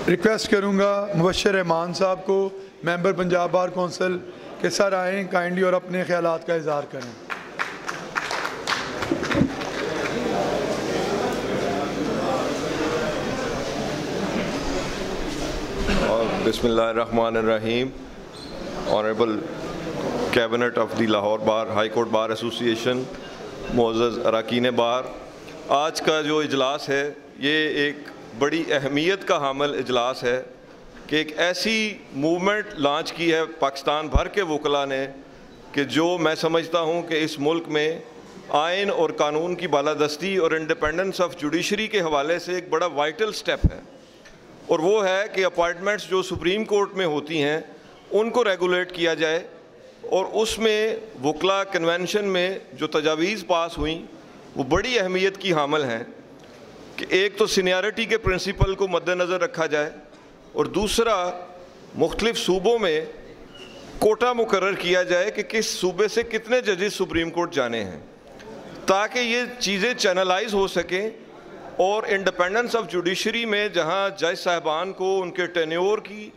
Request करूँगा मुबश्शिर रहमान साहब को, मेंबर पंजाब बार कौंसिल के सर आएँ काइंडली और अपने ख्यालात का इज़हार करें। बिस्मिल्लाहिर्रहमानिर्रहीम। Honourable cabinet of the Lahore bar high court bar association, मोअज़्ज़ज़ अरकान बार, आज का जो इजलास है ये एक बड़ी अहमियत का हामिल इजलास है कि एक ऐसी मूवमेंट लॉन्च की है पाकिस्तान भर के वकला ने कि जो मैं समझता हूँ कि इस मुल्क में आइन और कानून की बालादस्ती और इंडिपेंडेंस ऑफ जुडिशरी के हवाले से एक बड़ा वाइटल स्टेप है, और वो है कि अपॉइंटमेंट्स जो सुप्रीम कोर्ट में होती हैं उनको रेगुलेट किया जाए। और उसमें वकला कन्वेंशन में जो तजावीज़ पास हुई वो बड़ी अहमियत की हामिल हैं कि एक तो सीनियरिटी के प्रिंसिपल को मद्देनज़र रखा जाए, और दूसरा मुख्तलिफ़ सूबों में कोटा मुकर्रर किया जाए कि किस सूबे से कितने जजेस सुप्रीम कोर्ट जाने हैं, ताकि ये चीज़ें चैनलाइज हो सकें और इंडिपेंडेंस ऑफ जुडिशरी में जहाँ जज साहबान को उनके टेन्योर की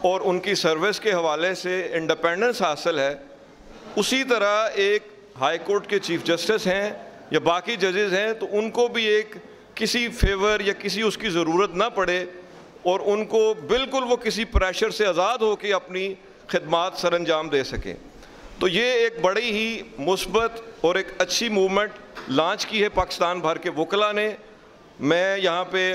और उनकी सर्विस के हवाले से इंडिपेंडेंस हासिल है, उसी तरह एक हाई कोर्ट के चीफ जस्टिस हैं या बाकी जजेस हैं तो उनको भी एक किसी फेवर या किसी उसकी ज़रूरत ना पड़े और उनको बिल्कुल वो किसी प्रेशर से आज़ाद हो के अपनी खिदमात सर अंजाम दे सकें। तो ये एक बड़ी ही मुस्बत और एक अच्छी मूवमेंट लॉन्च की है पाकिस्तान भर के वकला ने। मैं यहाँ पे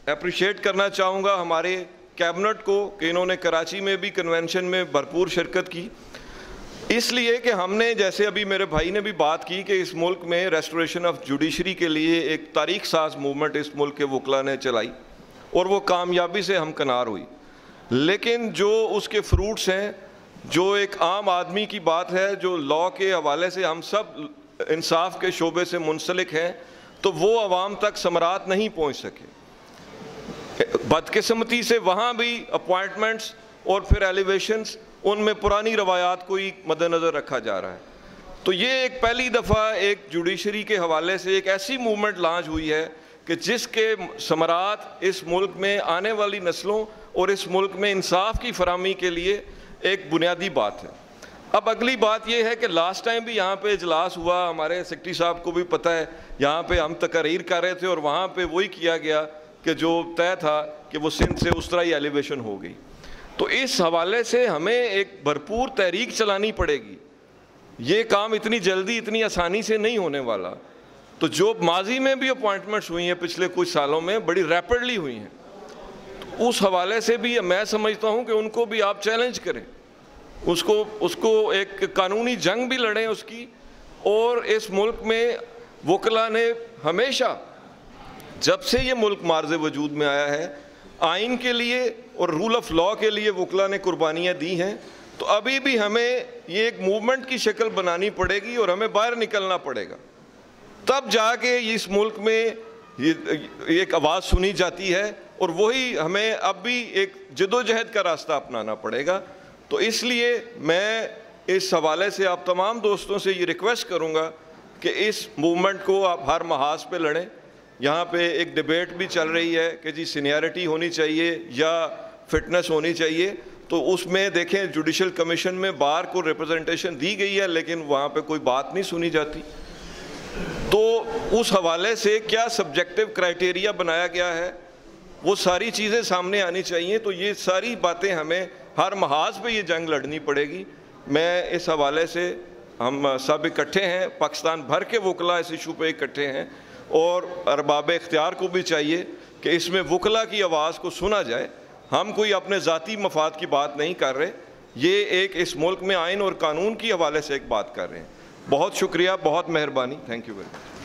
अप्रिशिएट करना चाहूँगा हमारे कैबिनेट को कि इन्होंने कराची में भी कन्वेंशन में भरपूर शिरकत की, इसलिए कि हमने, जैसे अभी मेरे भाई ने भी बात की, कि इस मुल्क में रेस्टोरेशन ऑफ जुडिशरी के लिए एक तारीख साज मूवमेंट इस मुल्क के वकला ने चलाई और वो कामयाबी से हमकनार हुई। लेकिन जो उसके फ्रूट्स हैं, जो एक आम आदमी की बात है, जो लॉ के हवाले से हम सब इंसाफ के शोबे से मुंसलिक हैं, तो वो आवाम तक समरात नहीं पहुँच सके। बदकिस्मती से वहाँ भी अपॉइंटमेंट्स और फिर एलिवेशंस, उनमें पुरानी रवायात को ही मद्देनज़र रखा जा रहा है। तो ये एक पहली दफ़ा एक जुडिशरी के हवाले से एक ऐसी मूवमेंट लॉन्च हुई है कि जिसके समरात इस मुल्क में आने वाली नस्लों और इस मुल्क में इंसाफ की फराहमी के लिए एक बुनियादी बात है। अब अगली बात यह है कि लास्ट टाइम भी यहाँ पे इजलास हुआ, हमारे सेक्रेटरी साहब को भी पता है, यहाँ पे हम तकरीर कर रहे थे और वहाँ पे वही किया गया कि जो तय था कि वो सिंध से उस तरह ही एलिवेशन हो गई। तो इस हवाले से हमें एक भरपूर तहरीक चलानी पड़ेगी। ये काम इतनी जल्दी इतनी आसानी से नहीं होने वाला। तो जो माजी में भी अपॉइंटमेंट्स हुई हैं पिछले कुछ सालों में, बड़ी रैपिडली हुई हैं, तो उस हवाले से भी मैं समझता हूँ कि उनको भी आप चैलेंज करें, उसको एक कानूनी जंग भी लड़ें उसकी। और इस मुल्क में वकला ने हमेशा, जब से ये मुल्क मार्ज़ वजूद में आया है, आइन के लिए और रूल ऑफ लॉ के लिए वकला ने कुर्बानियाँ दी हैं। तो अभी भी हमें ये एक मूवमेंट की शक्ल बनानी पड़ेगी और हमें बाहर निकलना पड़ेगा, तब जाके इस मुल्क में एक आवाज़ सुनी जाती है, और वही हमें अब भी एक जदोजहद का रास्ता अपनाना पड़ेगा। तो इसलिए मैं इस हवाले से आप तमाम दोस्तों से ये रिक्वेस्ट करूँगा कि इस मूवमेंट को आप हर महाज पे लड़ें। यहाँ पे एक डिबेट भी चल रही है कि जी सीनियरिटी होनी चाहिए या फिटनेस होनी चाहिए, तो उसमें देखें जुडिशल कमीशन में बार को रिप्रेजेंटेशन दी गई है लेकिन वहाँ पे कोई बात नहीं सुनी जाती। तो उस हवाले से क्या सब्जेक्टिव क्राइटेरिया बनाया गया है, वो सारी चीज़ें सामने आनी चाहिए। तो ये सारी बातें हमें हर महाज पे ये जंग लड़नी पड़ेगी। मैं इस हवाले से, हम सब इकट्ठे हैं, पाकिस्तान भर के वकला इस इशू पे इकट्ठे हैं, और अरबाब इख्तियार को भी चाहिए कि इसमें वकला की आवाज़ को सुना जाए। हम कोई अपने ज़ाती मफाद की बात नहीं कर रहे, ये एक इस मुल्क में आइन और कानून की हवाले से एक बात कर रहे हैं। बहुत शुक्रिया, बहुत मेहरबानी, थैंक यू वेरी मच।